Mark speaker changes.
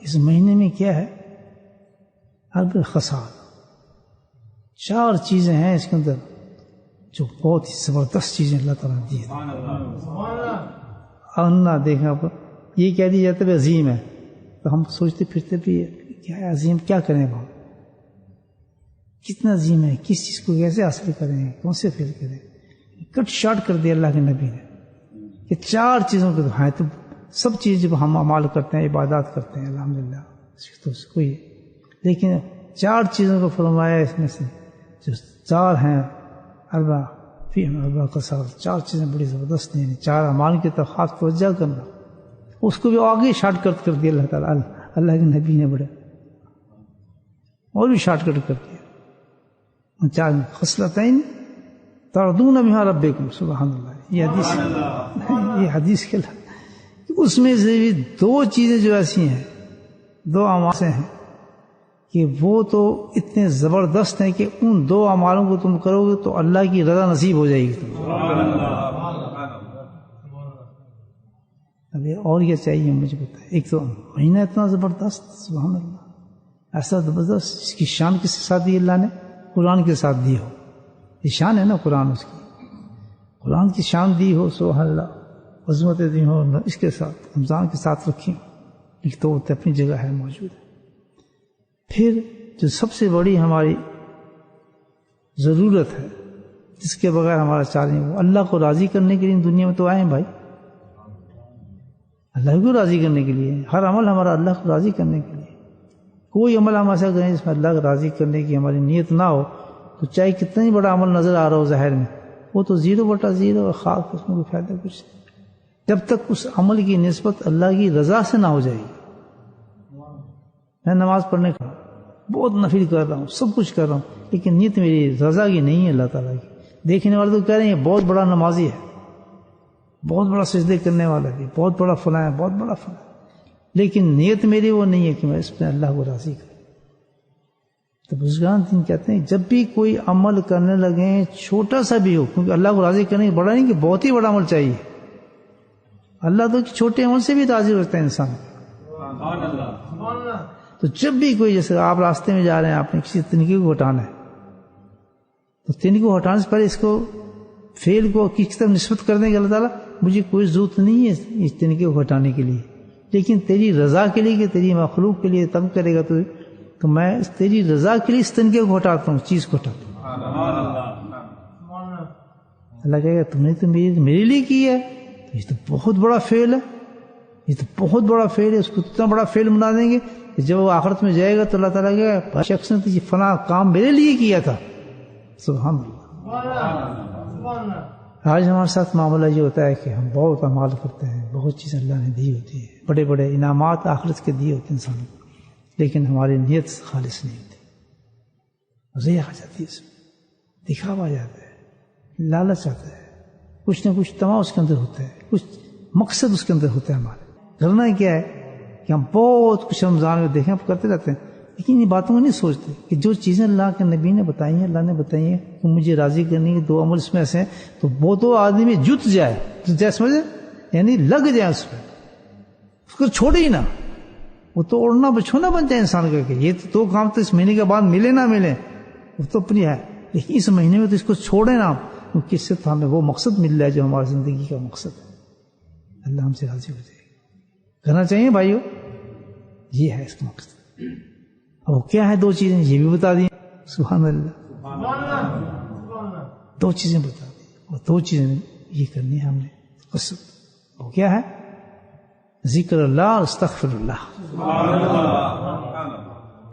Speaker 1: اس مہینے میں کیا ہے؟ حرب خصال، 4 چیزیں ہیں اس کے اندر جو بہت ہی زبردست چیزیں اللہ تعالیٰ نے دی ہیں۔ اور دیکھیں آپ یہ کہہ دیا جاتا ہے عظیم ہے، تو ہم سوچتے پھرتے بھی کیا ہے عظیم، کیا کریں ہم، کتنا عظیم ہے، کس چیز کو کیسے حاصل کریں، کون سے فیل کریں۔ کٹ شارٹ کر دیا اللہ کے نبی نے کہ 4 چیزوں کے دکھائیں، تو سب چیز جب ہم اعمال کرتے ہیں، عبادات کرتے ہیں الحمدللہ تو کوئی، لیکن 4 چیزوں کو فرمایا اس میں سے جو 4 ہیں اربع قصار، 4 چیزیں بڑی زبردست ہیں، 4 اعمال کی طرف خاص توجہ کرنا، اس کو بھی آگے شارٹ کٹ کر دیا اللہ تعالیٰ، اللہ کے نبی نے بڑے اور بھی شارٹ کٹ کر دیا۔ 4 خصلتین ترضون بہا ربکم، سبحان اللہ، یہ حدیث کے اس میں سے بھی 2 چیزیں جو ایسی ہیں، 2 اعمال سے ہیں کہ وہ تو اتنے زبردست ہیں کہ ان 2 اعمالوں کو تم کرو گے تو اللہ کی رضا نصیب ہو جائے گی تم۔ ابھی اور کیا چاہیے مجھے بتائیں؟ ایک تو مہینہ اتنا زبردست، سبحان اللہ، ایسا زبردست جس کی شان کس کے ساتھ دی اللہ نے؟ قرآن کے ساتھ دی ہو، یہ شان ہے نا قرآن، اس کی قرآن کی شان دی ہو، سبحان اللہ، عظمت دی ہو، اس کے ساتھ رمضان کے ساتھ رکھی ہو، ایک تو اپنی جگہ ہے موجود ہے۔ پھر جو سب سے بڑی ہماری ضرورت ہے جس کے بغیر ہمارا چال نہیں، وہ اللہ کو راضی کرنے کے لیے دنیا میں تو آئے ہیں بھائی، اللہ کو راضی کرنے کے لیے، ہر عمل ہمارا اللہ کو راضی کرنے کے لیے۔ کوئی عمل ہم ایسا کریں جس میں اللہ کو راضی کرنے کی ہماری نیت نہ ہو تو چاہے کتنا ہی بڑا عمل نظر آ رہا ہو ظاہر میں، وہ تو 0/0 اور خاک، اس میں کوئی فائدہ کچھ نہیں جب تک اس عمل کی نسبت اللہ کی رضا سے نہ ہو جائے گی۔ میں نماز پڑھنے کا بہت نفل کر رہا ہوں، سب کچھ کر رہا ہوں، لیکن نیت میری رضا کی نہیں ہے اللہ تعالیٰ کی۔ دیکھنے والے تو کہہ رہے ہیں بہت بڑا نمازی ہے، بہت بڑا سجدے کرنے والا بھی، بہت بڑا فلاں ہے، بہت بڑا فلاں، لیکن نیت میری وہ نہیں ہے کہ میں اس میں اللہ کو راضی کروں۔ تو بزرگان دین کہتے ہیں جب بھی کوئی عمل کرنے لگیں چھوٹا سا بھی ہو، کیونکہ اللہ کو راضی کرنے کی بڑا نہیں کہ بہت ہی بڑا عمل چاہیے، اللہ تو چھوٹے عمل سے بھی راضی ہوتا ہے انسان۔ تو جب بھی کوئی، جیسے آپ راستے میں جا رہے ہیں، آپ نے کسی تنکے کو ہٹانا ہے، تو تنکے کو ہٹانے سے پہلے اس کو فعل کو کس طرف نسبت کر دیں کہ اللہ تعالیٰ مجھے کوئی ضرورت نہیں ہے اس تنکے کو ہٹانے کے لیے، لیکن تیری رضا کے لیے، کہ تیری مخلوق کے لیے تب کرے گا تو میں تیری رضا کے لیے اس تنکے کو ہٹاتا ہوں، چیز کو ہٹاتا ہوں۔ اللہ کہے گا تم نے تو میرے لیے کی ہے، یہ تو بہت بڑا فعل ہے، یہ تو بہت بڑا فعل ہے، اس کو اتنا بڑا فعل بنا دیں گے کہ جب وہ آخرت میں جائے گا تو اللہ تعالیٰ کہے شخص نے تو یہ فلاں کام میرے لیے کیا تھا۔ سبحان اللہ۔ آج ہمارے ساتھ معاملہ یہ ہوتا ہے کہ ہم بہت اعمال کرتے ہیں، بہت چیزیں اللہ نے دی ہوتی ہے، بڑے بڑے انعامات آخرت کے دیے ہوتے ہیں انسانوں کو، لیکن ہماری نیت خالص نہیں ہوتی، مزے آ جاتی ہے، اس میں دکھاوا جاتا ہے، لالچ آتا ہے، کچھ نہ کچھ تما اس کے اندر ہوتا ہے، کچھ مقصد اس کے اندر ہوتا ہے۔ ہمارے کرنا کیا ہے کہ ہم بہت کچھ رمضان میں دیکھیں کرتے رہتے ہیں، لیکن ان باتوں کو نہیں سوچتے کہ جو چیزیں اللہ کے نبی نے بتائی ہیں، اللہ نے بتائی ہیں کہ مجھے راضی کرنے کے 2 عمل اس میں ایسے ہیں، تو وہ تو آدمی میں جت جائے، سمجھے، یعنی لگ جائے اس پہ، اس کو چھوڑے ہی نہ، وہ تو اڑنا بچھونا بن جائے انسان کا کہ یہ تو 2 کام تو اس مہینے کے بعد ملے نہ ملے، وہ تو اپنی ہے، لیکن اس مہینے میں تو اس کو چھوڑے نا، کیونکہ اس سے تو ہمیں وہ مقصد مل رہا ہے جو ہماری زندگی کا مقصد ہے، اللہ ہم سے راضی ہو جائے گا۔ کرنا چاہیے بھائیو، یہ ہے اس کا مقصد۔ اور کیا ہے 2 چیزیں یہ بھی بتا دی، سبحان اللہ، 2 چیزیں بتا دی، اور 2 چیزیں یہ کرنی ہے ہم نے قسم، وہ کیا ہے؟ ذکر اللہ اور استغفر اللہ۔